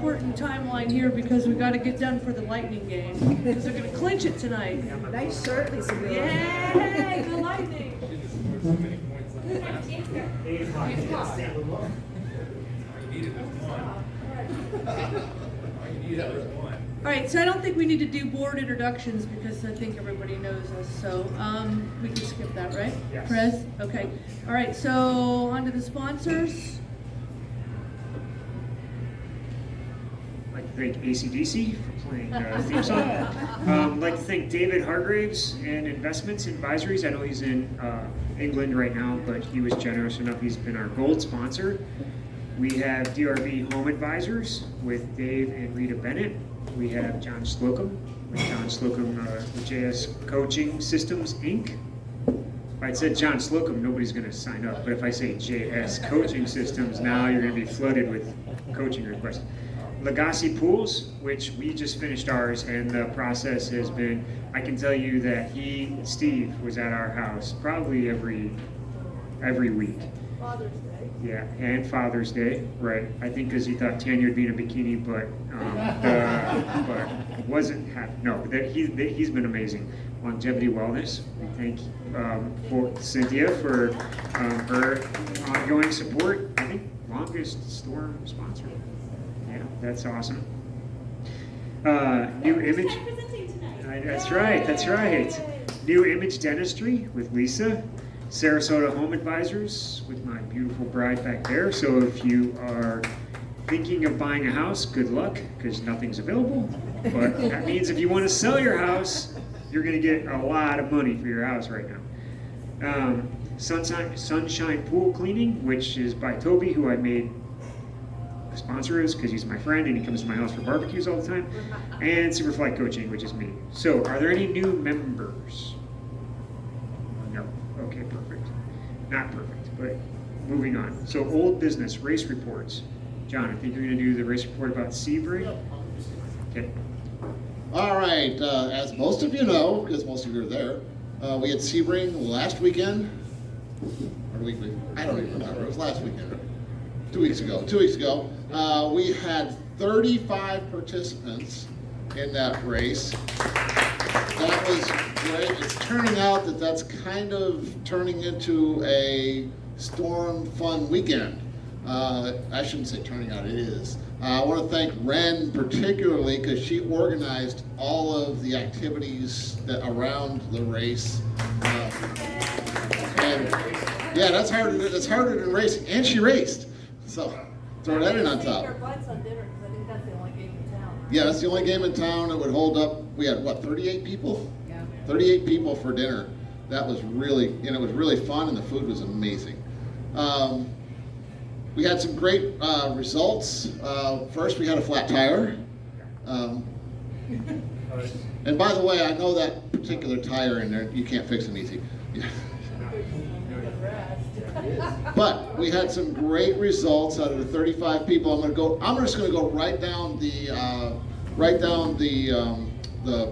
important timeline here because we got to get done for the Lightning game because they're going to clinch it tonight. Nice shirt, Lisa. Yay, the Lightning! All right, so I don't think we need to do board introductions because I think everybody knows us, so we can skip that, right? Yes. Prez? Okay. All right, so on to the sponsors. I'd like to thank AC/DC for playing the theme song. I'd like to thank David Hargraves and Investments Advisories. I know he's in England right now, but he was generous enough. He's been our gold sponsor. We have DRV Home Advisors with Dave and Rita Bennett. We have John Slocum with John Slocum with JS Coaching Systems, Inc. If I said John Slocum, nobody's going to sign up. But if I say JS Coaching Systems, now you're going to be flooded with coaching requests. Legacy Pools, which we just finished ours, and the process has been, I can tell you that Steve was at our house probably every week. Father's Day. Yeah, and Father's Day, right? I think because he thought Tanya would be in a bikini, but wasn't. No, he's been amazing. Longevity Wellness. We thank for Cynthia for her ongoing support. I think longest storm sponsor. Yeah, that's awesome. New Image. That's right. That's right. New Image Dentistry with Lisa. Sarasota Home Advisors with my beautiful bride back there. So if you are thinking of buying a house, good luck, because nothing's available. But that means if you want to sell your house, you're going to get a lot of money for your house right now. Sunshine Pool Cleaning, which is by Toby, who I made a sponsor is because he's my friend and he comes to my house for barbecues all the time. And Superflight Coaching, which is me. So are there any new members? No. Okay, perfect. Not perfect, but moving on. So old business, race reports. John, I think you're going to do the race report about Sebring. Okay. All right, as most of you know, because most of you are there, we had Sebring last weekend, or the week, I don't even remember, it was last weekend, 2 weeks ago. 2 weeks ago, we had 35 participants in that race. That was great. It's turning out that that's kind of turning into a storm fun weekend. I shouldn't say turning out, it is. I want to thank Ren particularly because she organized all of the activities around the race. And yeah, that's harder than racing. And she raced. So throw that in on top. Yeah, that's the only game in town that would hold up. We had, what, 38 people? Yeah. 38 people for dinner. That was really, it was really fun and the food was amazing. We had some great results. First, we had a flat tire. And by the way, I know that particular tire in there, you can't fix them easy. But we had some great results out of the 35 people. I'm just going to go right down the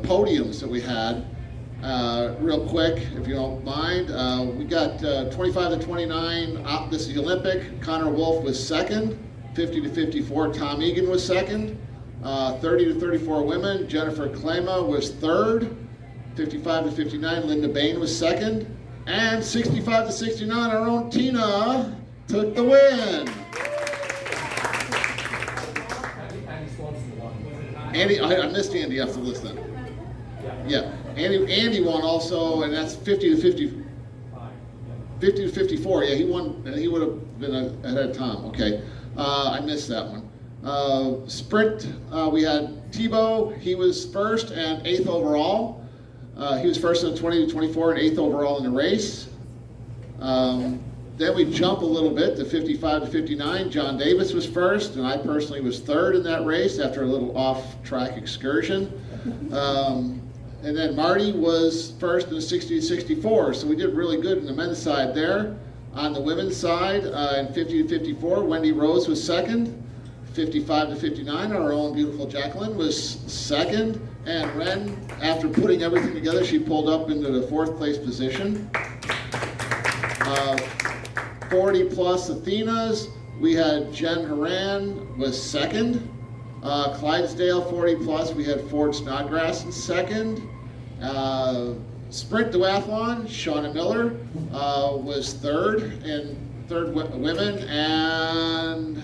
podiums that we had real quick, if you don't mind. We got 25 to 29. This is the Olympic. Connor Wolf was second. 50 to 54. Tom Egan was second. 30 to 34 women. Jennifer Klema was third. 55 to 59. Linda Bain was second. And 65 to 69, our own Tina took the win. Andy, I missed Andy after this then. Yeah, Andy won also, and that's 50 to 54. Yeah, he won, and he would have been ahead of Tom. Okay, I missed that one. Sprint, we had Tebow. He was first and 8th overall. He was first in the 20 to 24 and 8th overall in the race. Then we jump a little bit to 55 to 59. John Davis was first, and I personally was third in that race after a little off-track excursion. And then Marty was first in the 60 to 64, so we did really good in the men's side there. On the women's side, in 50 to 54, Wendy Rose was second. 55 to 59, our own beautiful Jacqueline was second. And Ren, after putting everything together, she pulled up into the 4th place position. 40 plus Athenas, we had Jen Haran was second. Clydesdale 40 plus, we had Ford Snodgrass in second. Sprint duathlon, Shauna Miller was third, and women, and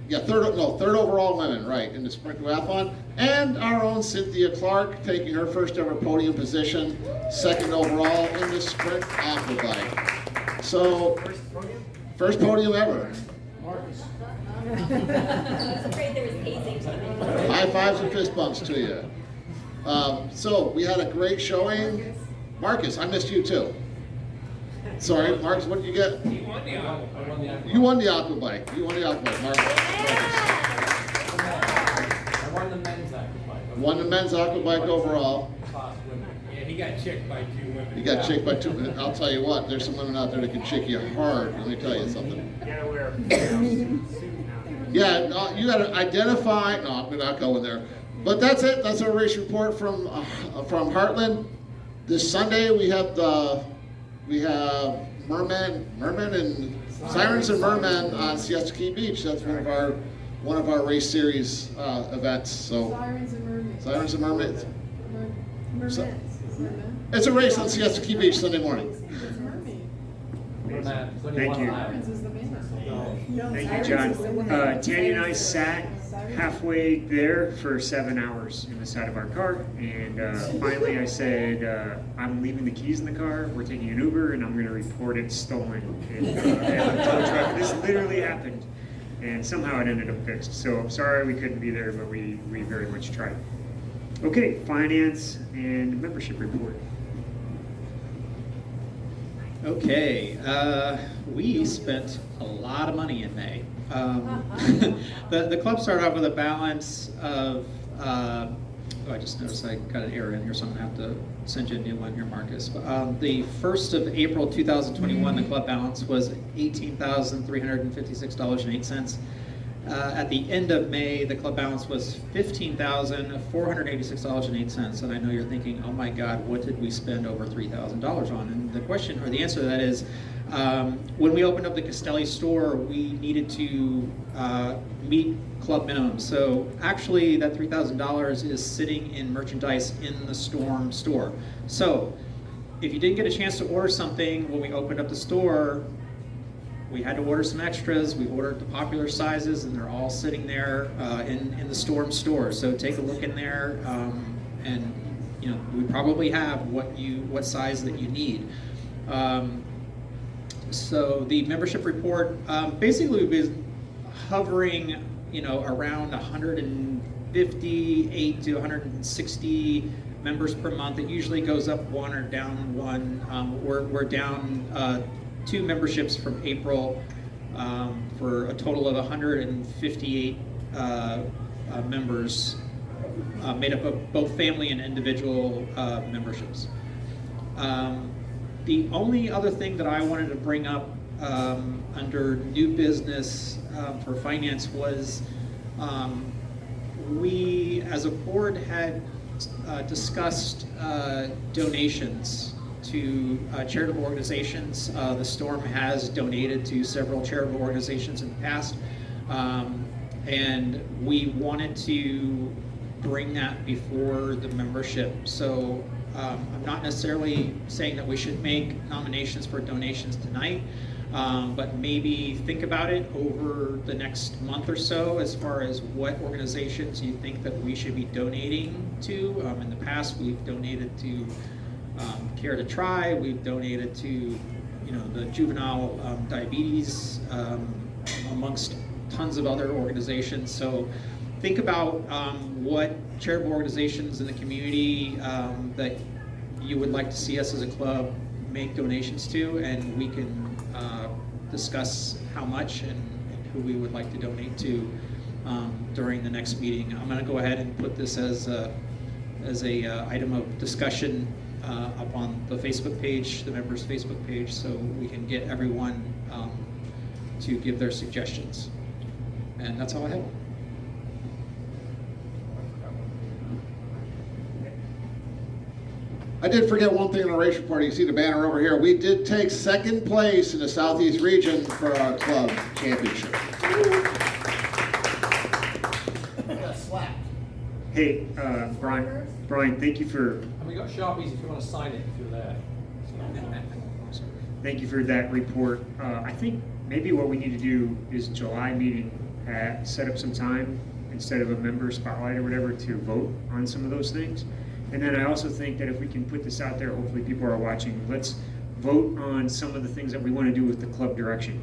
third overall women, right, in the sprint duathlon. And our own Cynthia Clark taking her first ever podium position, second overall in the sprint aquabike. So, first podium ever. I was afraid there was hazing coming. High fives and fist bumps to you. So we had a great showing. Marcus, I missed you too. Sorry, Marcus, what did you get? He won the aqua. You won the aquabike. You won the aquabike, Marcus. I won the men's aquabike. Won the men's aquabike overall. Class women. Yeah, he got chicked by 2 women. You got chicked by 2 minutes. I'll tell you what, there's some women out there that can chick you hard. Let me tell you something. You gotta wear a suit now. Yeah, you gotta identify. No, I'm not going there. But that's it. That's our race report from Heartland. This Sunday we have mermen and sirens and mermen on Siesta Key Beach. That's one of our race series events. So Sirens and mermaids. sirens and mermaids. Mermaids. So- Mermaids. It's a race on Siesta Key Beach Sunday morning. It's mermaid. Thank you. Sirens is the man. No, Thank you, Sirens John. is the woman. Tanny and I sat halfway there for 7 hours in the side of our car, and finally I said, I'm leaving the keys in the car, we're taking an Uber, and I'm going to report it stolen. And the tow truck, this literally happened, and somehow it ended up fixed. So I'm sorry we couldn't be there, but we very much tried. Okay, finance and membership report. Okay, we spent a lot of money in May. The club started off with a balance of, oh, I just noticed I got an error in here, so I'm gonna have to send you a new one here, Marcus. The 1st of April 2021, the club balance was $18,356.08. At the end of May, the club balance was $15,486.08. And I know you're thinking, oh my God, what did we spend over $3,000 on? And the question, or the answer to that is, when we opened up the Castelli store, we needed to meet club minimum. So actually, that $3,000 is sitting in merchandise in the Storm store. So if you didn't get a chance to order something when we opened up the store, we had to order some extras. We ordered the popular sizes, and they're all sitting there in the Storm store. So take a look in there, and you know we probably have what size that you need. So the membership report, basically we've been hovering, around 158 to 160 members per month. It usually goes up 1 or down 1. We're down 2 memberships from April for a total of 158 members, made up of both family and individual memberships. The only other thing that I wanted to bring up under new business for finance was we as a board had discussed donations to charitable organizations. The Storm has donated to several charitable organizations in the past, and we wanted to bring that before the membership. So I'm not necessarily saying that we should make nominations for donations tonight, but maybe think about it over the next month or so as far as what organizations you think that we should be donating to. In the past, we've donated to Care to Try, we've donated to the juvenile diabetes, amongst tons of other organizations. So think about what charitable organizations in the community that you would like to see us as a club make donations to, and we can discuss how much and who we would like to donate to during the next meeting. I'm going to go ahead and put this as a item of discussion up on the Facebook page, the members' Facebook page, so we can get everyone to give their suggestions. And that's all I have. I did forget one thing in our race report. You see the banner over here. We did take second place in the Southeast region for our club championship. Hey, Brian, thank you for And we got Sharpies if you want to sign it through there. Thank you for that report. I think maybe what we need to do is July meeting, set up some time instead of a member spotlight or whatever to vote on some of those things. And then I also think that if we can put this out there, hopefully people are watching, let's vote on some of the things that we want to do with the club direction.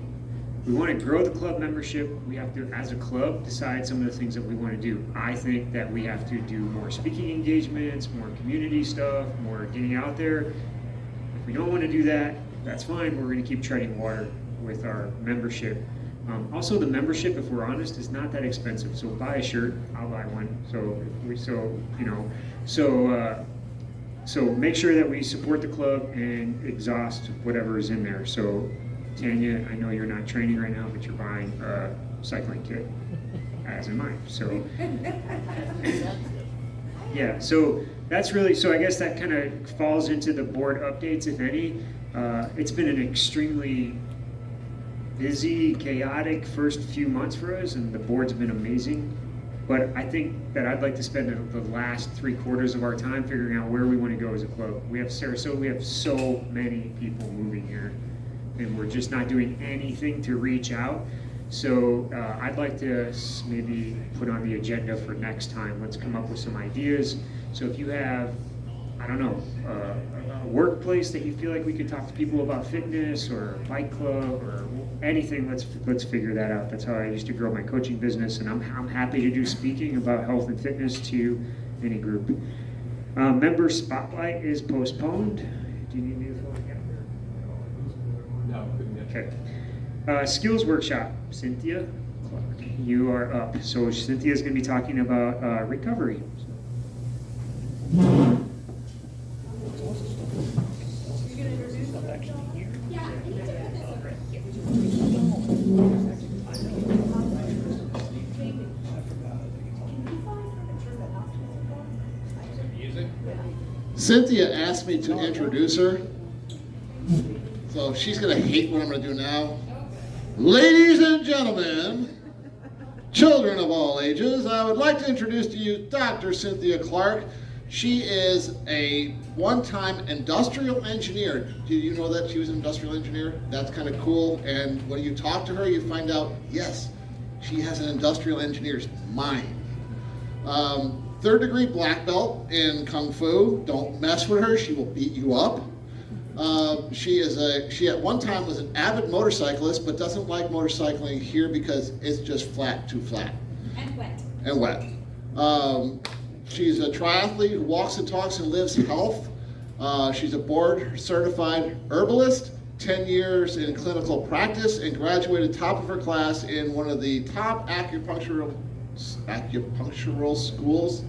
We want to grow the club membership. We have to, as a club, decide some of the things that we want to do. I think that we have to do more speaking engagements, more community stuff, more getting out there. If we don't want to do that, that's fine. We're going to keep treading water with our membership. Also, the membership, if we're honest, is not that expensive. So buy a shirt, I'll buy one. So make sure that we support the club and exhaust whatever is in there. So Tanya, I know you're not training right now, but you're buying a cycling kit, as am I. So yeah, so that's really, so I guess that kind of falls into the board updates, if any. It's been an extremely busy, chaotic first few months for us, and the board's been amazing. But I think that I'd like to spend the last 3/4 of our time figuring out where we want to go as a club. We have Sarasota, we have so many people moving here, and we're just not doing anything to reach out. So I'd like to maybe put on the agenda for next time. Let's come up with some ideas. So if you have, I don't know, a workplace that you feel like we could talk to people about fitness or a bike club or anything, let's figure that out. That's how I used to grow my coaching business, and I'm happy to do speaking about health and fitness to any group. Member spotlight is postponed. Do you need me to fill in? No, couldn't get Okay. Skills workshop, Cynthia, you are up. So Cynthia's going to be talking about recovery. Yeah, I need to put this over here. music. Cynthia asked me to introduce her, so she's gonna hate what I'm gonna do now. Ladies and gentlemen, children of all ages, I would like to introduce to you Dr. Cynthia Clark. She is a one-time industrial engineer. Did you know that she was an industrial engineer? That's kind of cool. And when you talk to her, you find out, yes, she has an industrial engineer's mind. 3rd degree black belt in Kung Fu. Don't mess with her, she will beat you up. She at one time was an avid motorcyclist, but doesn't like motorcycling here because it's just too flat. And wet. And wet. She's a triathlete who walks and talks and lives health. She's a board certified herbalist, 10 years in clinical practice, and graduated top of her class in one of the top acupuncture schools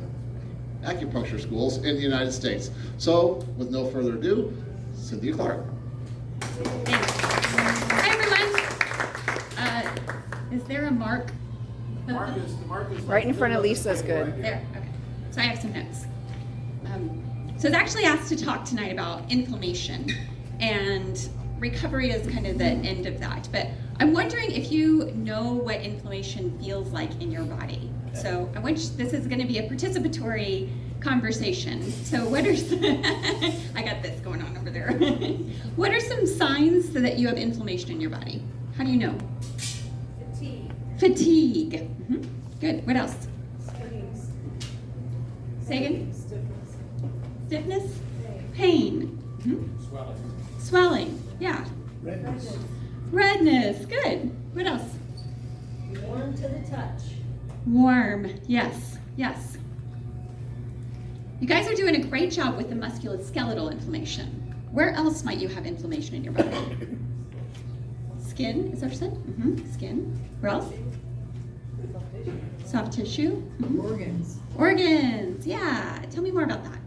in the United States. So, with no further ado, Cynthia Clark. Thanks. Hi, everyone. Is there a mark? The mark is Right in front of Lisa's good. There, okay. So I have some notes. So I was actually asked to talk tonight about inflammation, and recovery is kind of the end of that. But I'm wondering if you know what inflammation feels like in your body. So this is going to be a participatory conversation. So what are I got this going on over there. What are some signs so that you have inflammation in your body? How do you know? Fatigue. Fatigue. Mm-hmm. Good. What else? Squeeze. Say again? Stiffness. Stiffness? Pain. Mm-hmm. swelling. Swelling. Yeah. Redness. Redness. Good. What else? Warm to the touch. Warm. Yes. Yes. You guys are doing a great job with the musculoskeletal inflammation. Where else might you have inflammation in your body? Skin, is that what you said? Mm-hmm. Skin. Where else? Soft tissue. Mm-hmm. Organs. Organs. Yeah. Tell me more about that.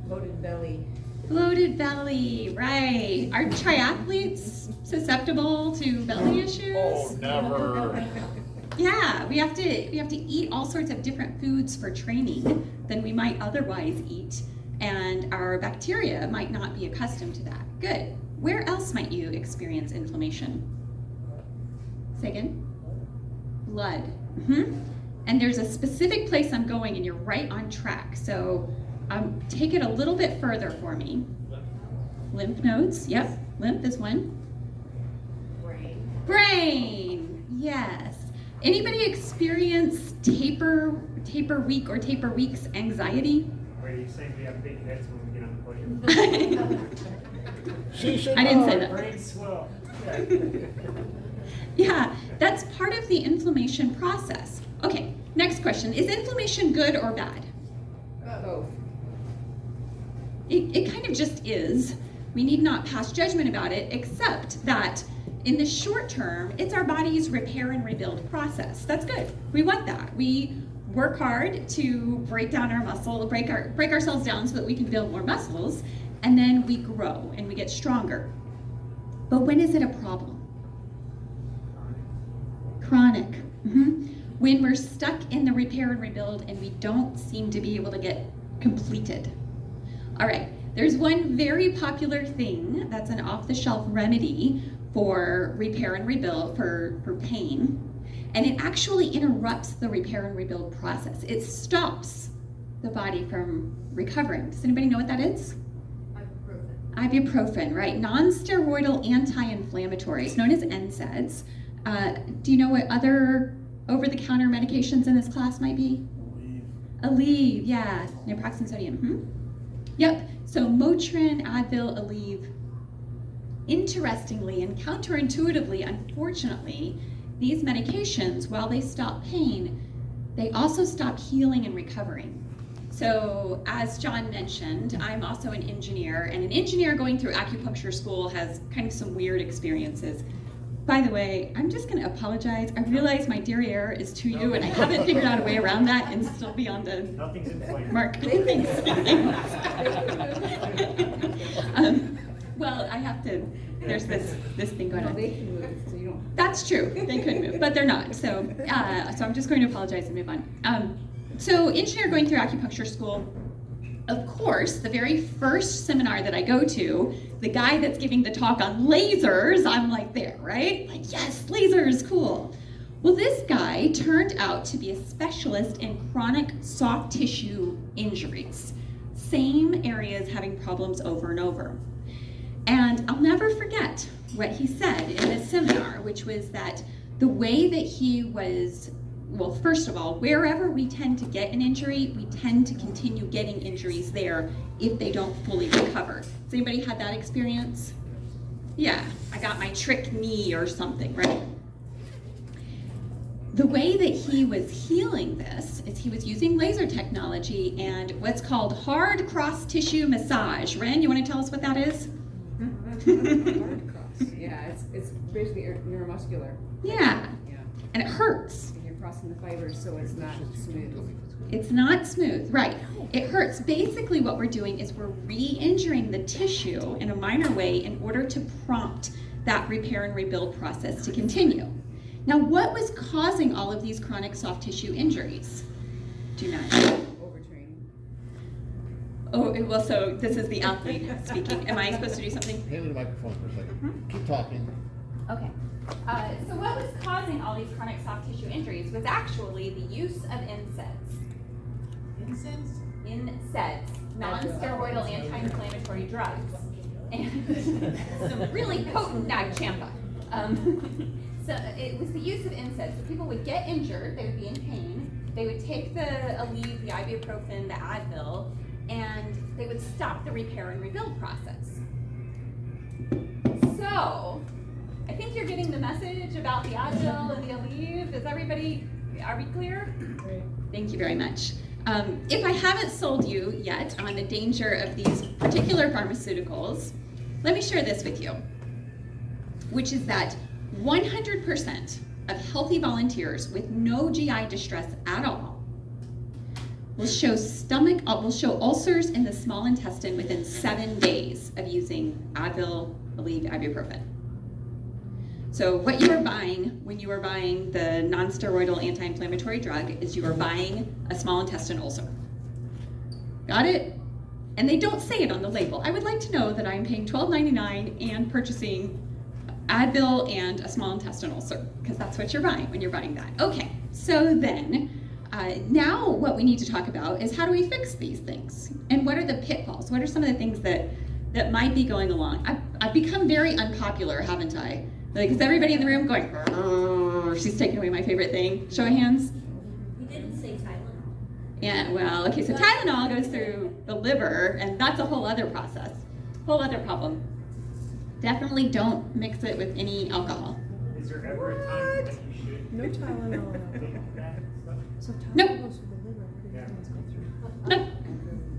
Bloated belly. Bloated belly. Right. Are triathletes susceptible to belly issues? Oh, never. Yeah, we have to eat all sorts of different foods for training than we might otherwise eat, and our bacteria might not be accustomed to that. Good. Where else might you experience inflammation? Say again? Blood. Mm-hmm. And there's a specific place I'm going, and you're right on track. So take it a little bit further for me. Lymph nodes, yep, lymph is one. Brain, yes. Anybody experience taper week or taper weeks anxiety? Where you say we have big heads when we get on the podium? I didn't say that. Brain swell. Yeah, that's part of the inflammation process. Okay, next question. Is inflammation good or bad? Both. It kind of just is. We need not pass judgment about it, except that in the short term, it's our body's repair and rebuild process. That's good. We want that. We work hard to break down our muscle, break ourselves down so that we can build more muscles, and then we grow and we get stronger. But when is it a problem? Chronic. When we're stuck in the repair and rebuild and we don't seem to be able to get completed. All right, there's one very popular thing that's an off-the-shelf remedy for repair and rebuild, for pain, and it actually interrupts the repair and rebuild process. It stops the body from recovering. Does anybody know what that is? Ibuprofen, right? Non-steroidal anti-inflammatories, known as NSAIDs. Do you know what other over-the-counter medications in this class might be? Aleve, yeah, naproxen sodium. Yep, so Motrin, Advil, Aleve. Interestingly and counterintuitively, unfortunately, these medications, while they stop pain, they also stop healing and recovering. So as John mentioned, I'm also an engineer, and an engineer going through acupuncture school has kind of some weird experiences. By the way, I'm just going to apologize. I realize my derriere is to you, and I haven't figured out a way around that and still be on the Nothing's inflated. mark. Well, I have to, there's this thing going No, on. they can move, so you don't. That's true, they could move, but they're not. So I'm just going to apologize and move on. So engineer going through acupuncture school, of course, the very first seminar that I go to, the guy that's giving the talk on lasers, I'm like there, right? Like, yes, lasers, cool. Well, this guy turned out to be a specialist in chronic soft tissue injuries. Same areas having problems over and over. And I'll never forget what he said in this seminar, which was that the way that he was, well, first of all, wherever we tend to get an injury, we tend to continue getting injuries there if they don't fully recover. Has anybody had that experience? Yeah, I got my trick knee or something, right? The way that he was healing this is he was using laser technology and what's called hard cross-tissue massage. Ren, you want to tell us what that is? Hard cross. Yeah, it's basically neuromuscular. Yeah, Yeah. and it hurts. You're crossing the fibers, so it's not smooth. It's not smooth, right. It hurts. Basically what we're doing is we're re-injuring the tissue in a minor way in order to prompt that repair and rebuild process to continue. Now, what was causing all of these chronic soft tissue injuries? Do you know? Overtraining. Oh, well, so this is the athlete speaking. Am I supposed to do something? Hand me the microphone for a second. Keep talking. Okay. So what was causing all these chronic soft tissue injuries was actually the use of NSAIDs. NSAIDs, non-steroidal anti-inflammatory drugs. And some really potent Champa. So it was the use of NSAIDs. So people would get injured, they would be in pain, they would take the Aleve, the ibuprofen, the Advil, and they would stop the repair and rebuild process. So, I think you're getting the message about the Advil and the Aleve. Is everybody, are we clear? Thank you very much. If I haven't sold you yet on the danger of these particular pharmaceuticals, let me share this with you, which is that 100% of healthy volunteers with no GI distress at all will show ulcers in the small intestine within 7 days of using Advil, Aleve, ibuprofen. So what you are buying when you are buying the non-steroidal anti-inflammatory drug is you are buying a small intestine ulcer. Got it? And they don't say it on the label. I would like to know that I'm paying $12.99 and purchasing Advil and a small intestinal ulcer, because that's what you're buying when you're buying that. Okay, so then Now what we need to talk about is how do we fix these things? And what are the pitfalls? What are some of the things that might be going along? I've become very unpopular, haven't I? Like, is everybody in the room going, "Grrr, she's taking away my favorite thing"? Show of hands. You didn't say Tylenol. Yeah, well, okay, so Tylenol goes through the liver, and that's a whole other process, whole other problem. Definitely don't mix it with any alcohol. Is there ever a time that you should? No Tylenol. So Nope. Tylenol goes through the liver. What do Yeah. things go through? Nope.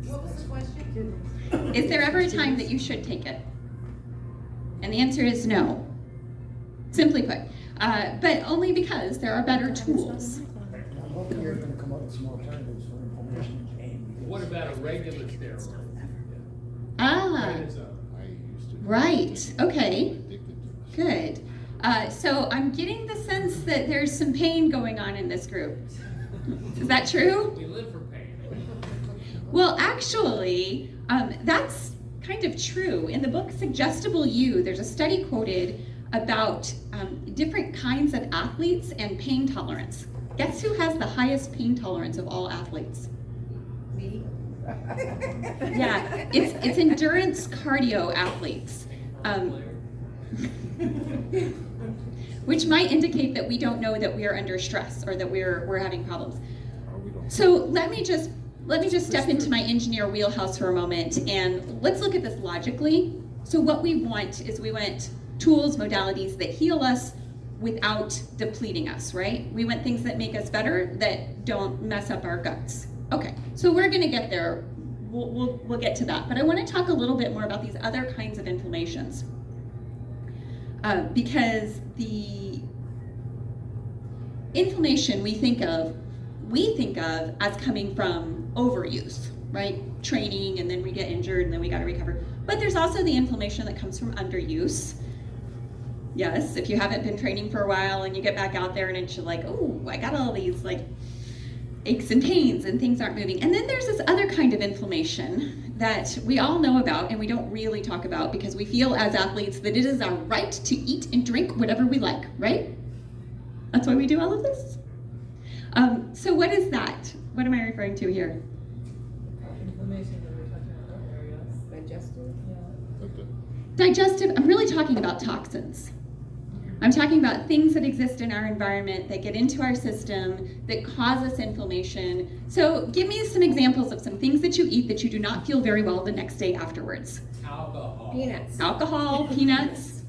What was the question? Is there ever a time that you should take it? And the answer is no. Simply put. But only because there are better tools. I'm hoping you're gonna come up with some alternatives for information. What about a regular steroid? Ah, Prednisone. I used to. right. Okay. Addicted to Good. So I'm getting the sense that there's some pain going on in this group. Is that true? We live for pain. Well, actually, that's kind of true. In the book Suggestible You, there's a study quoted about different kinds of athletes and pain tolerance. Guess who has the highest pain tolerance of all athletes? Me? Yeah, it's endurance cardio athletes. Which might indicate that we don't know that we are under stress or that we're having problems. Or we don't. So let me just step into my engineer wheelhouse for a moment, and let's look at this logically. So what we want is we want tools, modalities that heal us without depleting us, right? We want things that make us better, that don't mess up our guts. Okay, so we're gonna get there. We'll get to that. But I wanna talk a little bit more about these other kinds of inflammations. Because the inflammation we think of as coming from overuse, right? Training, and then we get injured, and then we gotta recover. But there's also the inflammation that comes from underuse. Yes, if you haven't been training for a while and you get back out there and it's like, oh, I got all these like aches and pains and things aren't moving. And then there's this other kind of inflammation that we all know about and we don't really talk about because we feel as athletes that it is our right to eat and drink whatever we like, right? That's why we do all of this. So what is that? What am I referring to here? Inflammation that we were talking about earlier, yes. Digestive? Yeah. Okay. Digestive, I'm really talking about toxins. I'm talking about things that exist in our environment that get into our system, that cause us inflammation. So give me some examples of some things that you eat that you do not feel very well the next day afterwards. Alcohol. Peanuts. Alcohol, peanuts,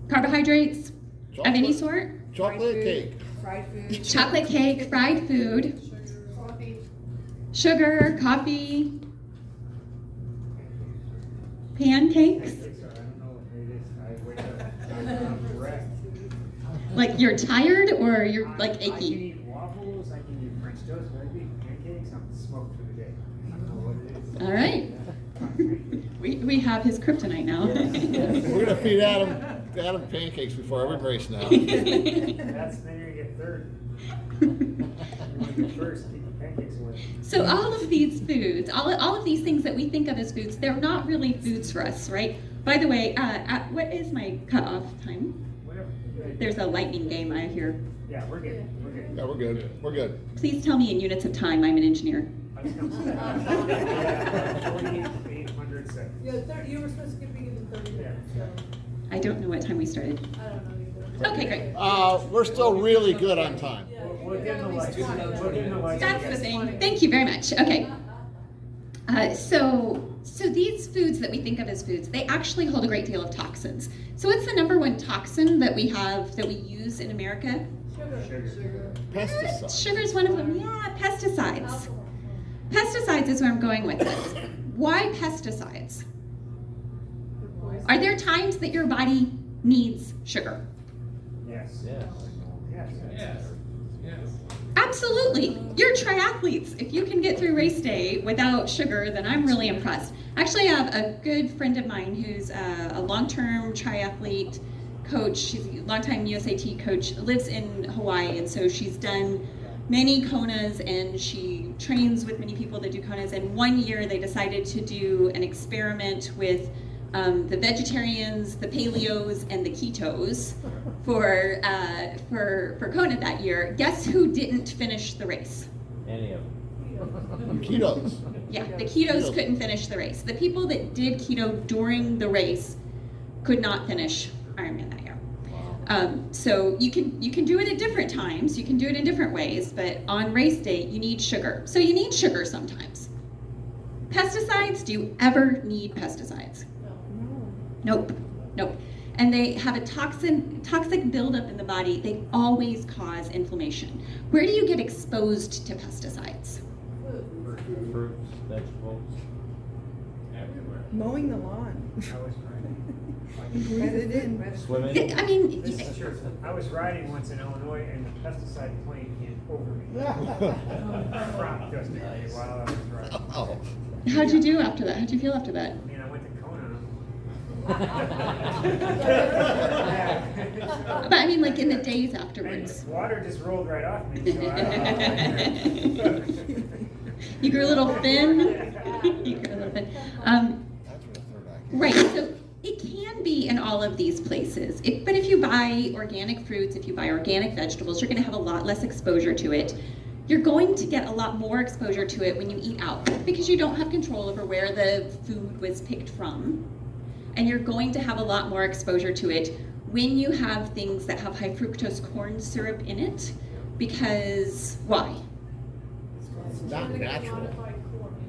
carbohydrates of any sort, Chocolate cake. Fried food. chocolate cake, fried food, sugar, coffee, pancakes. Like you're tired or you're like I can achy? eat waffles, I can eat French toast, but I can eat pancakes, I'm smoked for the day. I don't know what it is. All right. We have his kryptonite now. We're gonna feed Adam pancakes before every race now. That's, then you're gonna get third. You want to go first, keep the pancakes away. So all of these foods, all of these things that we think of as foods, they're not really foods for us, right? By the way, what is my cutoff time? Whatever. There's a lightning game I hear. Yeah, we're good, we're good. Yeah, we're good. We're good. Please tell me in units of time. I'm an engineer. I was gonna say, 4,800 seconds. Yeah, you were supposed to be given 30 minutes, so I don't know what time we started. I don't know either. Okay, great. We're still really good on time. Yeah, We'll get in the at least lights. 20. We'll get in the lights. That's the thing. Thank you very much. Okay. So these foods that we think of as foods, they actually hold a great deal of toxins. So what's the number one toxin that we have, that we use in America? Sugar. Pesticides. Sugar is one of them. Yeah, pesticides. Pesticides is where I'm going with this. Why pesticides? Are there times that your body needs sugar? Yes. Yes. Yes. Yes. Yes. Absolutely. You're triathletes. If you can get through race day without sugar, then I'm really impressed. Actually, I have a good friend of mine who's a long-term triathlete coach. She's a longtime USAT coach, lives in Hawaii, and so she's done many Konas, and she trains with many people that do Konas. And one year they decided to do an experiment with the vegetarians, the paleos, and the ketos for Kona that year. Guess who didn't finish the race? Any of them. Ketos. Yeah, the ketos couldn't finish the race. The people that did keto during the race could not finish Ironman that year. So you can do it at different times. You can do it in different ways, but on race day you need sugar. So you need sugar sometimes. Pesticides? Do you ever need pesticides? Nope. And they have a toxic buildup in the body. They always cause inflammation. Where do you get exposed to pesticides? Fruits, vegetables. Mowing the lawn. I was riding. Breathe it in. Swimming. I mean, This is true. I was riding once in Illinois and the pesticide plane came over me. Crop dusted me while I was riding. Oh. how'd you do after that? How'd you feel after that? I mean, I went to Kona. But I mean, like in the days And afterwards. water just rolled right off me, so I don't know. You grew a little thin. You grew a little thin. That's where the third eye came. Right. So it can be in all of these places. But if you buy organic fruits, if you buy organic vegetables, you're going to have a lot less exposure to it. You're going to get a lot more exposure to it when you eat out because you don't have control over where the food was picked from. And you're going to have a lot more exposure to it when you have things that have high fructose corn syrup in it. Because why? It's not natural.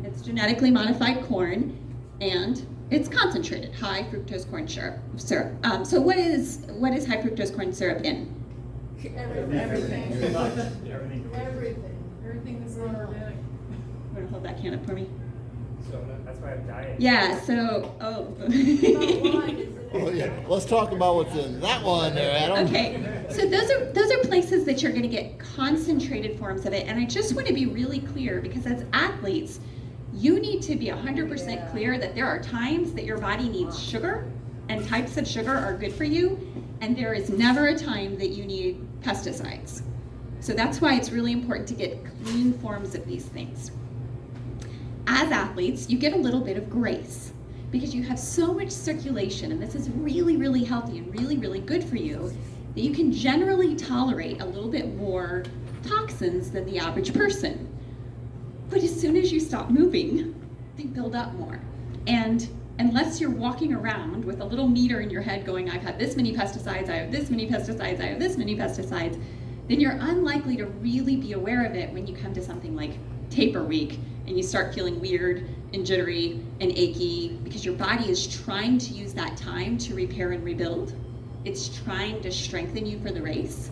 It's genetically modified corn, and it's concentrated high fructose corn syrup. So what is high fructose corn syrup in? Everything. Everything. Everything that's not organic. Want to hold that can up for me? That's why I have diet. Yeah. So Oh, yeah. Let's talk about what's in that one there, Adam. Okay, so those are places that you're going to get concentrated forms of it, and I just want to be really clear because as athletes, you need to be 100% clear that there are times that your body needs sugar, and types of sugar are good for you, and there is never a time that you need pesticides. So that's why it's really important to get clean forms of these things. As athletes, you get a little bit of grace because you have so much circulation, and this is really, really healthy and really, really good for you, that you can generally tolerate a little bit more toxins than the average person. But as soon as you stop moving, they build up more. And unless you're walking around with a little meter in your head going, I've had this many pesticides, I have this many pesticides, I have this many pesticides, then you're unlikely to really be aware of it when you come to something like taper week and you start feeling weird and jittery and achy because your body is trying to use that time to repair and rebuild. It's trying to strengthen you for the race,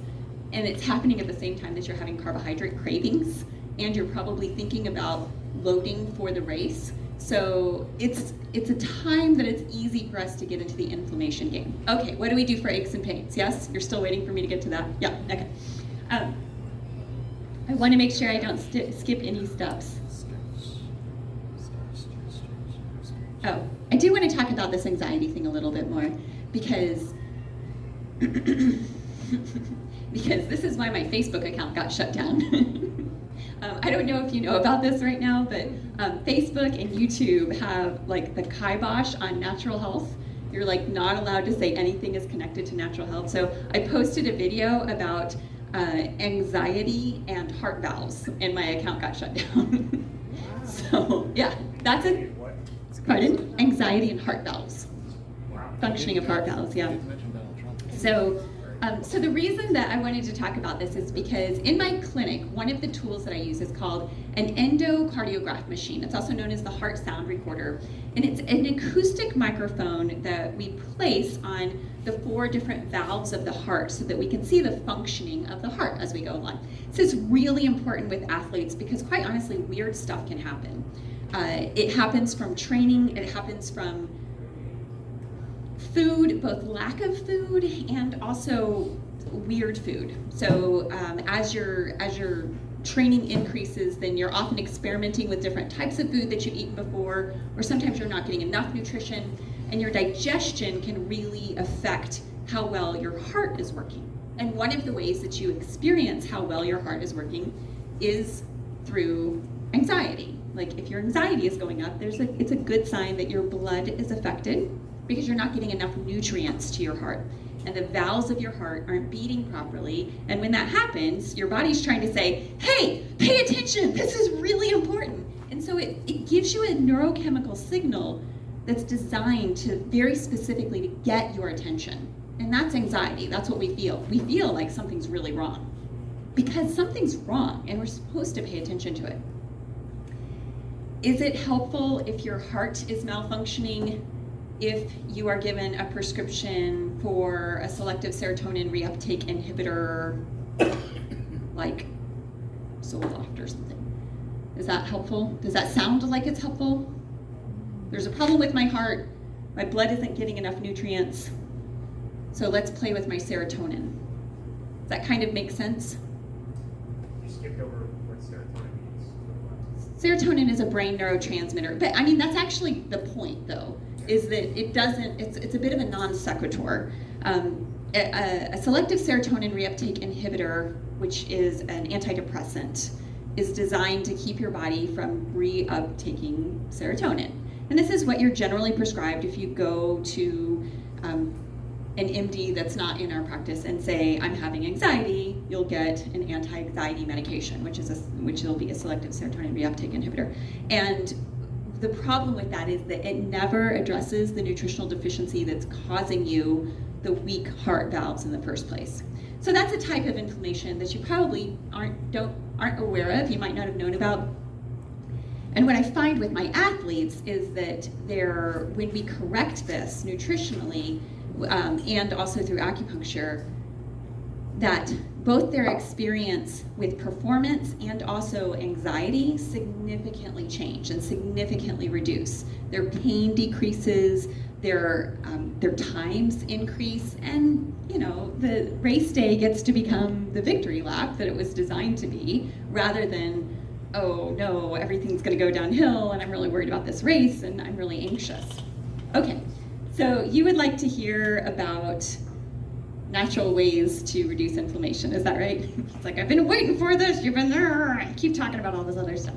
and it's happening at the same time that you're having carbohydrate cravings and you're probably thinking about loading for the race. So it's a time that it's easy for us to get into the inflammation game. Okay, what do we do for aches and pains? Yes, you're still waiting for me to get to that? Yeah, okay. I want to make sure I don't skip any steps. Oh, I do want to talk about this anxiety thing a little bit more because because this is why my Facebook account got shut down. I don't know if you know about this right now, but Facebook and YouTube have like the kibosh on natural health. You're like not allowed to say anything is connected to natural health. So I posted a video about anxiety and heart valves, and my account got shut down. So yeah, that's it. Pardon? Anxiety and heart valves. Functioning of heart valves, yeah. So the reason that I wanted to talk about this is because in my clinic, one of the tools that I use is called an endocardiograph machine. It's also known as the heart sound recorder. And it's an acoustic microphone that we place on the 4 different valves of the heart so that we can see the functioning of the heart as we go along. This is really important with athletes because quite honestly, weird stuff can happen. It happens from training, it happens from food, both lack of food and also weird food. So as your training increases, then you're often experimenting with different types of food that you've eaten before, or sometimes you're not getting enough nutrition, and your digestion can really affect how well your heart is working. And one of the ways that you experience how well your heart is working is through anxiety. Like if your anxiety is going up, it's a good sign that your blood is affected because you're not getting enough nutrients to your heart. And the valves of your heart aren't beating properly. And when that happens, your body's trying to say, hey, pay attention, this is really important. And so it gives you a neurochemical signal that's designed to very specifically to get your attention. And that's anxiety, that's what we feel. We feel like something's really wrong because something's wrong and we're supposed to pay attention to it. Is it helpful if your heart is malfunctioning, if you are given a prescription for a selective serotonin reuptake inhibitor like Zoloft or something? Is that helpful? Does that sound like it's helpful? There's a problem with my heart. My blood isn't getting enough nutrients. So let's play with my serotonin. Does that kind of make sense? You skipped over what serotonin means. Serotonin is a brain neurotransmitter. But I mean, that's actually the point though, is that it doesn't, it's a bit of a non sequitur. A selective serotonin reuptake inhibitor, which is an antidepressant, is designed to keep your body from reuptaking serotonin. And this is what you're generally prescribed if you go to an MD that's not in our practice and say, I'm having anxiety, you'll get an anti-anxiety medication, which will be a selective serotonin reuptake inhibitor. And the problem with that is that it never addresses the nutritional deficiency that's causing you the weak heart valves in the first place. So that's a type of inflammation that you probably aren't aware of, you might not have known about. And what I find with my athletes is that when we correct this nutritionally and also through acupuncture, that both their experience with performance and also anxiety significantly change and significantly reduce. Their pain decreases, their times increase, and the race day gets to become the victory lap that it was designed to be, rather than, oh no, everything's gonna go downhill and I'm really worried about this race and I'm really anxious. Okay, so you would like to hear about natural ways to reduce inflammation, is that right? It's like, I've been waiting for this, you've been there, I keep talking about all this other stuff.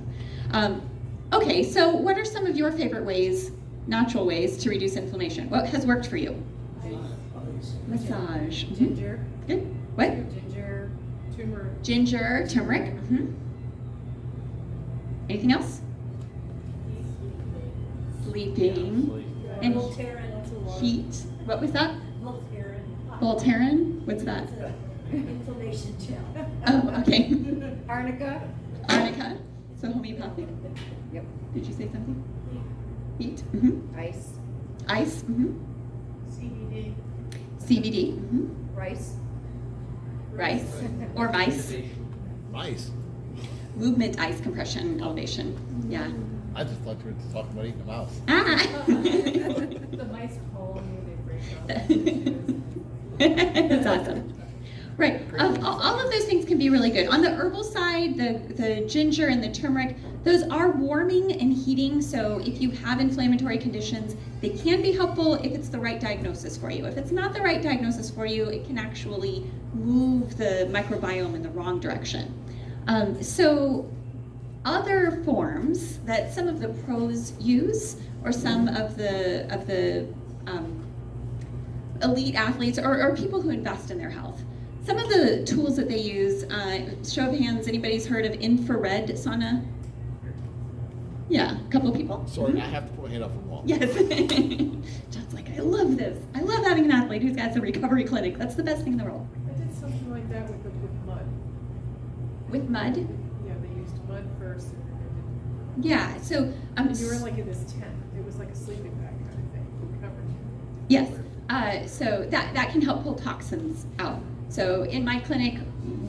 Okay, so what are some of your favorite ways, natural ways to reduce inflammation? What has worked for you? Massage. Ginger. Good. What? Ginger, turmeric. Ginger, turmeric. Anything else? Sleeping. And Voltaren. heat. What was that? Voltaren. Voltaren? What's that? Inflammation gel. Oh, okay. Arnica. Arnica. So homeopathic. Yep. Did you say something? Heat. Ice. Ice. CBD. CBD. Rice. Rice. Or mice. Nice. Movement ice compression elevation. Yeah. I just thought you were talking about eating a mouse. Ah. The mice crawl on you, they break out. That's awesome. Right. All of those things can be really good. On the herbal side, the ginger and the turmeric, those are warming and heating. So if you have inflammatory conditions, they can be helpful if it's the right diagnosis for you. If it's not the right diagnosis for you, it can actually move the microbiome in the wrong direction. So other forms that some of the pros use, or some of the elite athletes or people who invest in their health, some of the tools that they use, show of hands, anybody's heard of infrared sauna? Yeah, a couple of people. Sorry, I have to put my hand up for a wall. Yes. John's like, I love this. I love having an athlete who's got a recovery clinic. That's the best thing in the world. I did something like that with mud. With mud? Yeah, they used mud first. Yeah, so You were like in this tent. It was like a sleeping bag kind of thing. Covered. yes. So that can help pull toxins out. So in my clinic,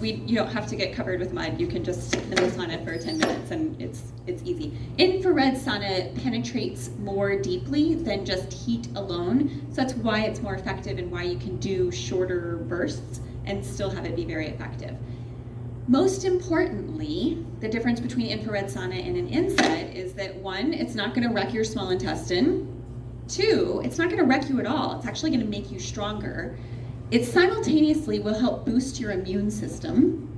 you don't have to get covered with mud. You can just sit in the sauna for 10 minutes and it's easy. Infrared sauna penetrates more deeply than just heat alone. So that's why it's more effective and why you can do shorter bursts and still have it be very effective. Most importantly, the difference between infrared sauna and an NSAID is that 1, it's not going to wreck your small intestine. 2, it's not going to wreck you at all. It's actually going to make you stronger. It simultaneously will help boost your immune system,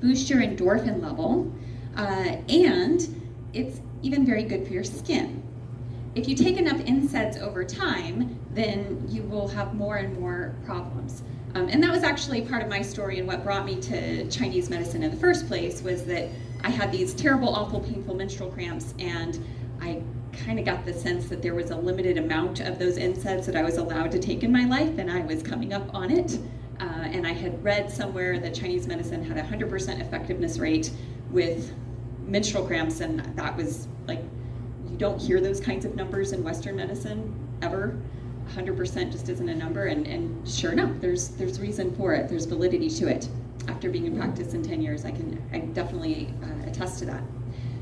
boost your endorphin level, and it's even very good for your skin. If you take enough NSAIDs over time, then you will have more and more problems. And that was actually part of my story, and what brought me to Chinese medicine in the first place was that I had these terrible, awful, painful menstrual cramps, and I kind of got the sense that there was a limited amount of those NSAIDs that I was allowed to take in my life, and I was coming up on it. And I had read somewhere that Chinese medicine had a 100% effectiveness rate with menstrual cramps, and that was like, you don't hear those kinds of numbers in Western medicine ever. 100% just isn't a number, and sure enough, there's reason for it. There's validity to it. After being in practice in 10 years, I definitely attest to that.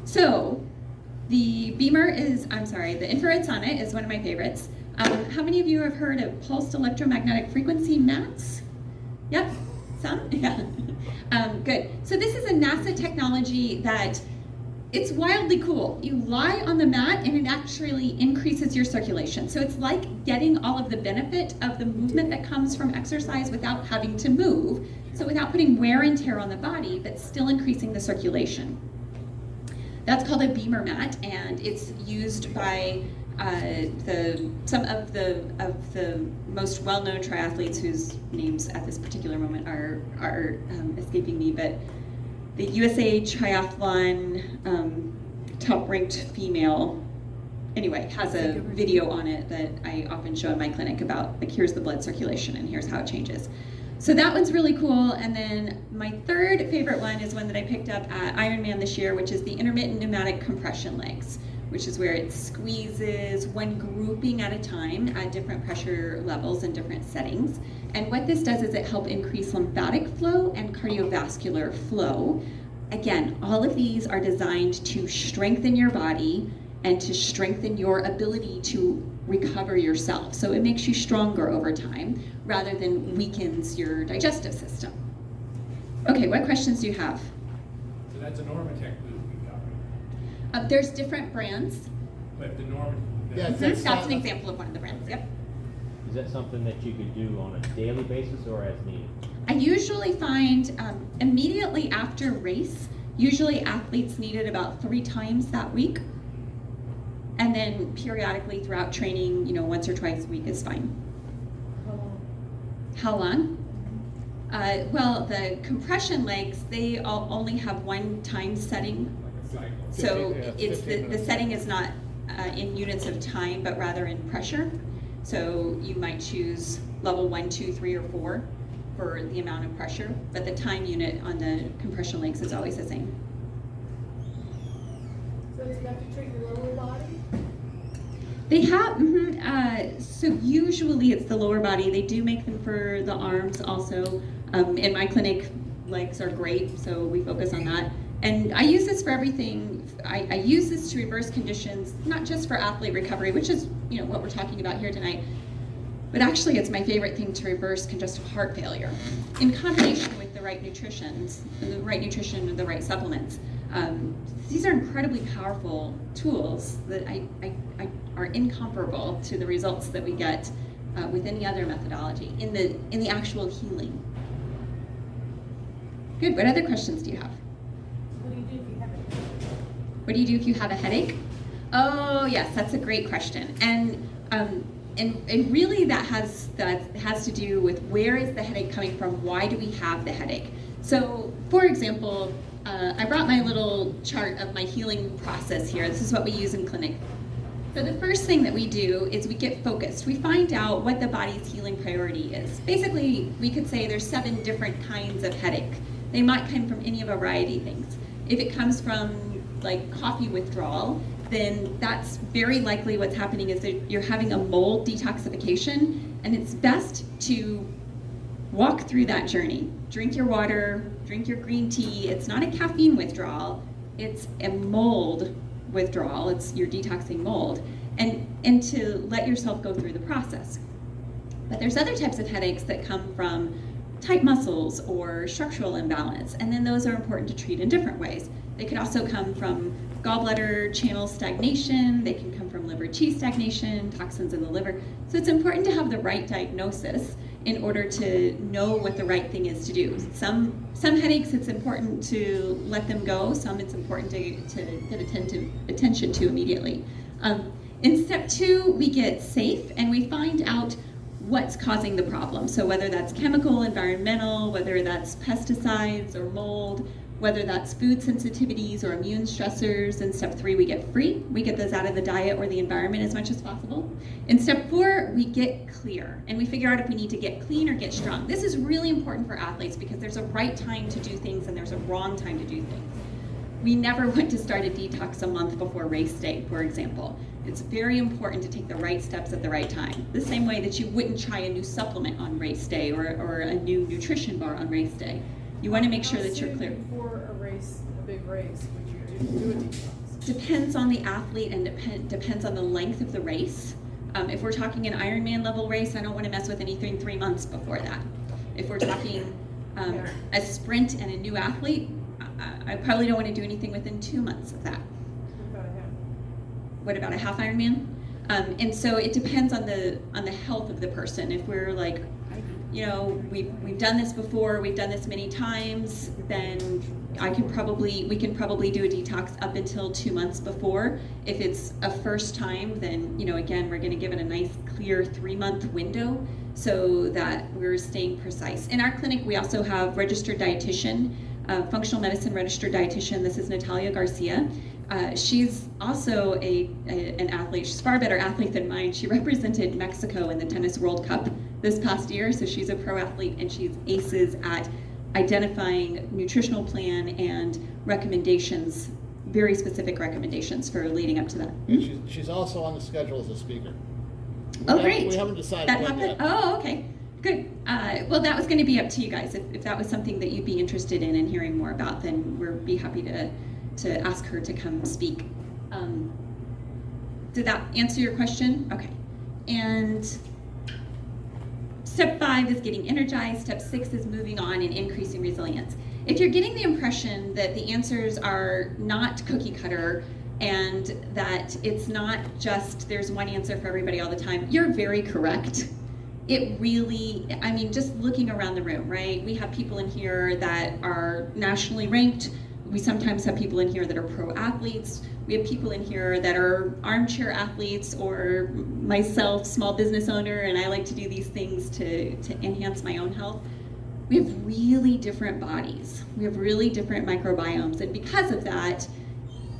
So the the infrared sauna is one of my favorites. How many of you have heard of pulsed electromagnetic frequency mats? Yep, some? Yeah. Good. So this is a NASA technology that it's wildly cool. You lie on the mat and it actually increases your circulation. So it's like getting all of the benefit of the movement that comes from exercise without having to move. So without putting wear and tear on the body, but still increasing the circulation. That's called a beamer mat, and it's used by some of the most well-known triathletes whose names at this particular moment are escaping me, but the USA Triathlon top-ranked female, anyway, has a video on it that I often show in my clinic about, like, here's the blood circulation and here's how it changes. So that one's really cool. And then my third favorite one is one that I picked up at Ironman this year, which is the intermittent pneumatic compression legs, which is where it squeezes one grouping at a time at different pressure levels and different settings. And what this does is it helps increase lymphatic flow and cardiovascular flow. Again, all of these are designed to strengthen your body and to strengthen your ability to recover yourself. So it makes you stronger over time rather than weakens your digestive system. Okay, what questions do you have? So that's a Normatec booth we got, right? There's different brands. But the Normatec. Yeah, That's an example of one of the brands, yep. Is that something that you could do on a daily basis or as needed? I usually find immediately after race, usually athletes need it about 3 times that week. And then periodically throughout training, once or twice a week is fine. How long? Well, the compression legs, they all only have one time setting. Like a cycle. So 15, it's 15 the setting is not in units of time, but rather in pressure. So you might choose level 1, 2, 3, or 4 for the amount of pressure, but the time unit on the compression legs is always the same. So does it have to treat your lower body? They have, so usually it's the lower body. They do make them for the arms also. In my clinic, legs are great, so we focus on that. And I use this for everything. I use this to reverse conditions, not just for athlete recovery, which is what we're talking about here tonight, but actually it's my favorite thing to reverse congestive heart failure in combination with the right nutrition and the right supplements. These are incredibly powerful tools that are incomparable to the results that we get with any other methodology in the actual healing. Good. What other questions do you have? What do you do if you have it? What do you do if you have a headache? Oh yes, that's a great question. And really that has to do with where is the headache coming from? Why do we have the headache? So, for example, I brought my little chart of my healing process here. This is what we use in clinic. So the first thing that we do is we get focused. We find out what the body's healing priority is. Basically, we could say there's 7 different kinds of headache. They might come from any of a variety of things. If it comes from like coffee withdrawal, then that's very likely what's happening is that you're having a mold detoxification, and it's best to walk through that journey. Drink your water, drink your green tea. It's not a caffeine withdrawal, it's a mold withdrawal. It's you're detoxing mold, and to let yourself go through the process. But there's other types of headaches that come from tight muscles or structural imbalance, and then those are important to treat in different ways. They could also come from gallbladder channel stagnation, they can come from liver qi stagnation, toxins in the liver. So it's important to have the right diagnosis in order to know what the right thing is to do. Some headaches it's important to let them go, some it's important to get attention to immediately. In step 2, we get safe and we find out what's causing the problem. So whether that's chemical, environmental, whether that's pesticides or mold, whether that's food sensitivities or immune stressors. In step 3, we get free. We get those out of the diet or the environment as much as possible. In step 4, we get clear, and we figure out if we need to get clean or get strong. This is really important for athletes because there's a right time to do things and there's a wrong time to do things. We never want to start a detox a month before race day, for example. It's very important to take the right steps at the right time. The same way that you wouldn't try a new supplement on race day or a new nutrition bar on race day. You want to make sure that you're clear. Before a race, a big race, would you do a detox? Depends on the athlete and depends on the length of the race. If we're talking an Ironman level race, I don't want to mess with anything 3 months before that. If we're talking a sprint and a new athlete, I probably don't want to do anything within 2 months of that. What about a half Ironman? And so it depends on the health of the person. If we're like, you know, we've done this before, we've done this many times, then we can probably do a detox up until 2 months before. If it's a first time, then, you know, again, we're going to give it a nice clear 3-month window so that we're staying precise. In our clinic, we also have registered dietitian, functional medicine registered dietitian. This is Natalia Garcia. She's also an athlete. She's a far better athlete than mine. She represented Mexico in the Tennis World Cup this past year, so she's a pro athlete and she's aces at identifying nutritional plan and recommendations, very specific recommendations for leading up to that. And she's also on the schedule as a speaker. Great. We haven't decided that when happened? yet. Oh, okay. Good. Well, that was going to be up to you guys. If that was something that you'd be interested in and hearing more about, then we'd be happy to ask her to come speak. Did that answer your question? Okay. And step 5 is getting energized. Step 6 is moving on and increasing resilience. If you're getting the impression that the answers are not cookie cutter and that it's not just there's one answer for everybody all the time, you're very correct. It really, I mean, just looking around the room, right? We have people in here that are nationally ranked. We sometimes have people in here that are pro athletes. We have people in here that are armchair athletes, or myself, small business owner, and I like to do these things to enhance my own health. We have really different bodies. We have really different microbiomes, and because of that,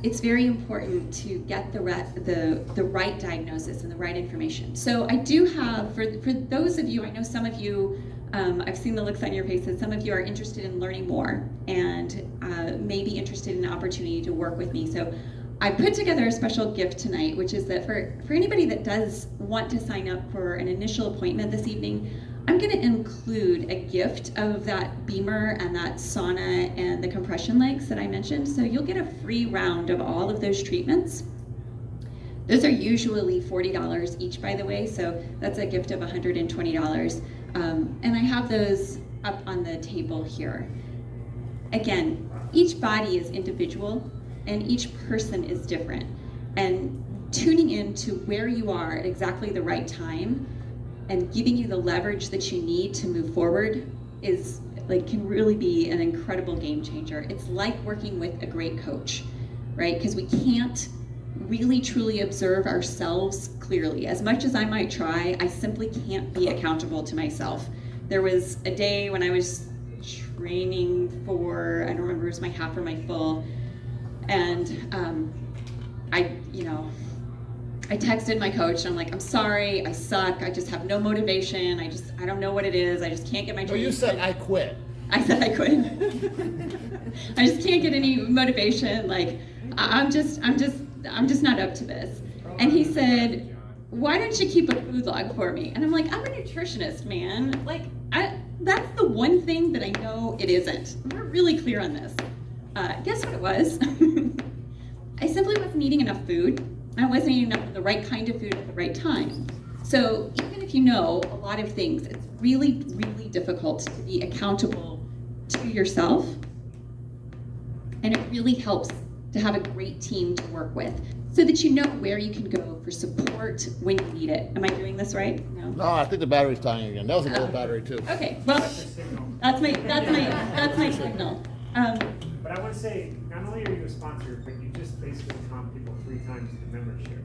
it's very important to get the right diagnosis and the right information. So I do have, for those of you, I know some of you, I've seen the looks on your faces, some of you are interested in learning more and may be interested in an opportunity to work with me. So I put together a special gift tonight, which is that for anybody that does want to sign up for an initial appointment this evening, I'm going to include a gift of that Beamer and that sauna and the compression legs that I mentioned. So you'll get a free round of all of those treatments. Those are usually $40 each, by the way, so that's a gift of $120. And I have those up on the table here. Again, each body is individual and each person is different. And tuning in to where you are at exactly the right time and giving you the leverage that you need to move forward is can really be an incredible game changer. It's like working with a great coach, right? Because we can't really truly observe ourselves clearly. As much as I might try, I simply can't be accountable to myself. There was a day when I was training for, I don't remember, it was my half or my full, and I texted my coach and I'm like, I'm sorry, I suck, I just have no motivation, I don't know what it is, I just can't get my training. Oh, you said I quit. I said I quit. I just can't get any motivation, like I'm just not up to this. And he said, why don't you keep a food log for me? And I'm like, I'm a nutritionist, man. Like, that's the one thing that I know it isn't. We're really clear on this. Guess what it was? I simply wasn't eating enough food. I wasn't eating enough of the right kind of food at the right time. So even if you know a lot of things, it's really, really difficult to be accountable to yourself. And it really helps to have a great team to work with so that you know where you can go for support when you need it. Am I doing this right? No, I think the battery's dying again. That was an old battery too. Okay, well, that's my signal. But I want to say, not only are you a sponsor, but you just basically comp people 3 times the membership.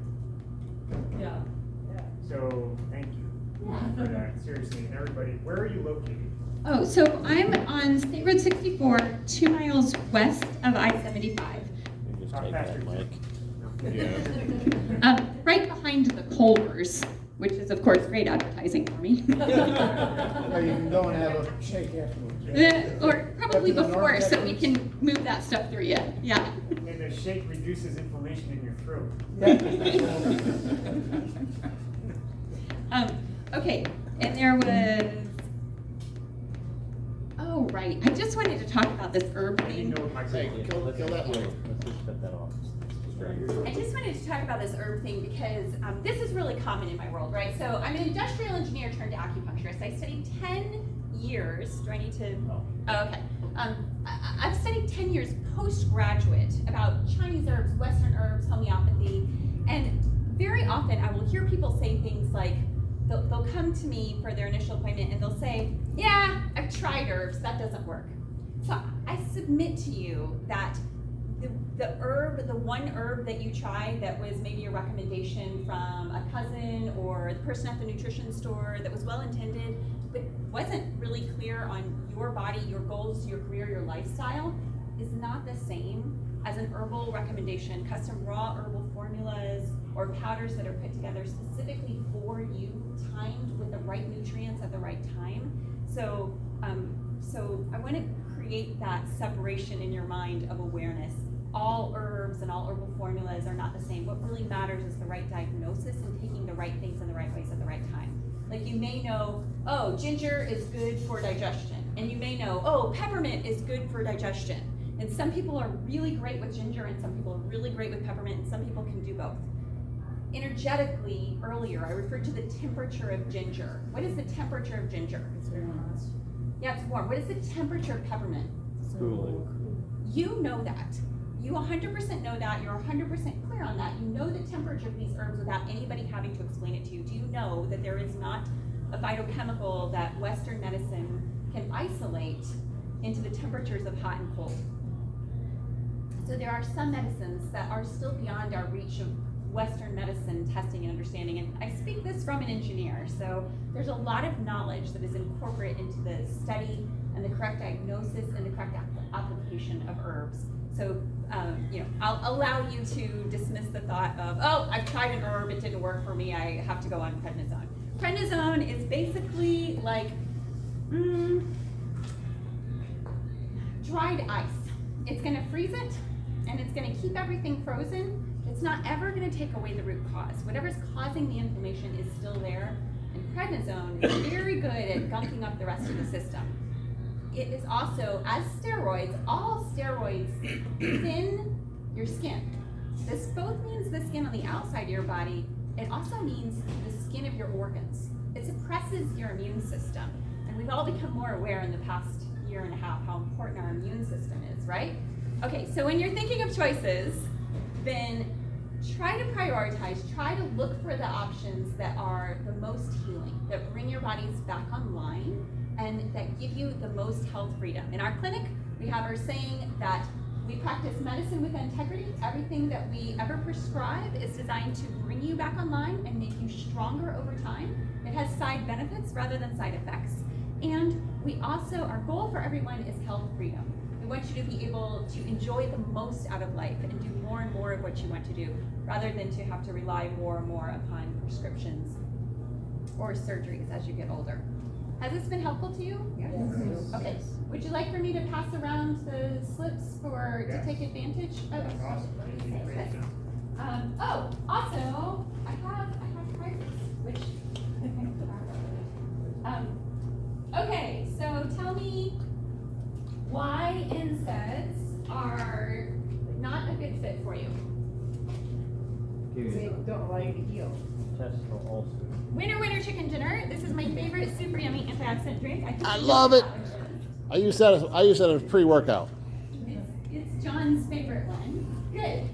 Yeah. So thank you for that, seriously. And everybody, where are you located? Oh, so I'm on State Road 64, 2 miles west of I-75. You just take Pastor that, Tim. Mike. Right behind the Culvers, which is of course great advertising for me. So you can go and have a shake afterwards. Or probably Up to the before, north, so we can move that stuff through you. Yeah. And the shake reduces inflammation in your throat. Okay, and there was. Oh, right. I just wanted to talk about this herb I didn't thing. know what my Hey, kill that one. Let's just cut that off. I just wanted to talk about this herb thing because this is really common in my world, right? So I'm an industrial engineer turned acupuncturist. I studied 10 years. Do I need to? Oh, okay. I've studied 10 years postgraduate about Chinese herbs, Western herbs, homeopathy, and very often I will hear people say things like, they'll come to me for their initial appointment and they'll say, yeah, I've tried herbs, that doesn't work. So I submit to you that the one herb that you tried that was maybe a recommendation from a cousin or the person at the nutrition store that was well intended, but wasn't really clear on your body, your goals, your career, your lifestyle, is not the same as an herbal recommendation, custom raw herbal formulas or powders that are put together specifically for you, timed with the right nutrients at the right time. So I want to create that separation in your mind of awareness. All herbs and all herbal formulas are not the same. What really matters is the right diagnosis and taking the right things in the right ways at the right time. Like you may know, oh, ginger is good for digestion. And you may know, oh, peppermint is good for digestion. And some people are really great with ginger and some people are really great with peppermint and some people can do both. Energetically, earlier, I referred to the temperature of ginger. What is the temperature of ginger? It's very hot. Yeah, it's warm. What is the temperature of peppermint? Cooling. You know that. You 100% know that. You're 100% clear on that. You know the temperature of these herbs without anybody having to explain it to you. Do you know that there is not a phytochemical that Western medicine can isolate into the temperatures of hot and cold? So there are some medicines that are still beyond our reach of Western medicine testing and understanding. And I speak this from an engineer. So there's a lot of knowledge that is incorporated into the study and the correct diagnosis and the correct application of herbs. So, I'll allow you to dismiss the thought of, oh, I've tried an herb, it didn't work for me, I have to go on prednisone. Prednisone is basically like dried ice. It's going to freeze it, and it's going to keep everything frozen. It's not ever going to take away the root cause. Whatever's causing the inflammation is still there, and prednisone is very good at gunking up the rest of the system. It is also, as steroids, all steroids thin your skin. This both means the skin on the outside of your body. It also means the skin of your organs. It suppresses your immune system. And we've all become more aware in the past year and a half how important our immune system is, right? Okay, so when you're thinking of choices, then try to prioritize, try to look for the options that are the most healing, that bring your bodies back online, and that give you the most health freedom. In our clinic, we have our saying that we practice medicine with integrity. Everything that we ever prescribe is designed to bring you back online and make you stronger over time. It has side benefits rather than side effects. And we also, our goal for everyone is health freedom. We want you to be able to enjoy the most out of life and do more and more of what you want to do, rather than to have to rely more and more upon prescriptions or surgeries as you get older. Has this been helpful to you? Yes. Okay. Would you like for me to pass around the slips to take advantage of? That's awesome. Okay. Also, I have prizes, which. Okay, so tell me why NSAIDs are not a good fit for you. They don't allow you to heal. Intestinal ulcer. Winner, winner, chicken dinner. This is my favorite super yummy antioxidant drink. I love it. I use that as pre-workout. It's John's favorite one. Good.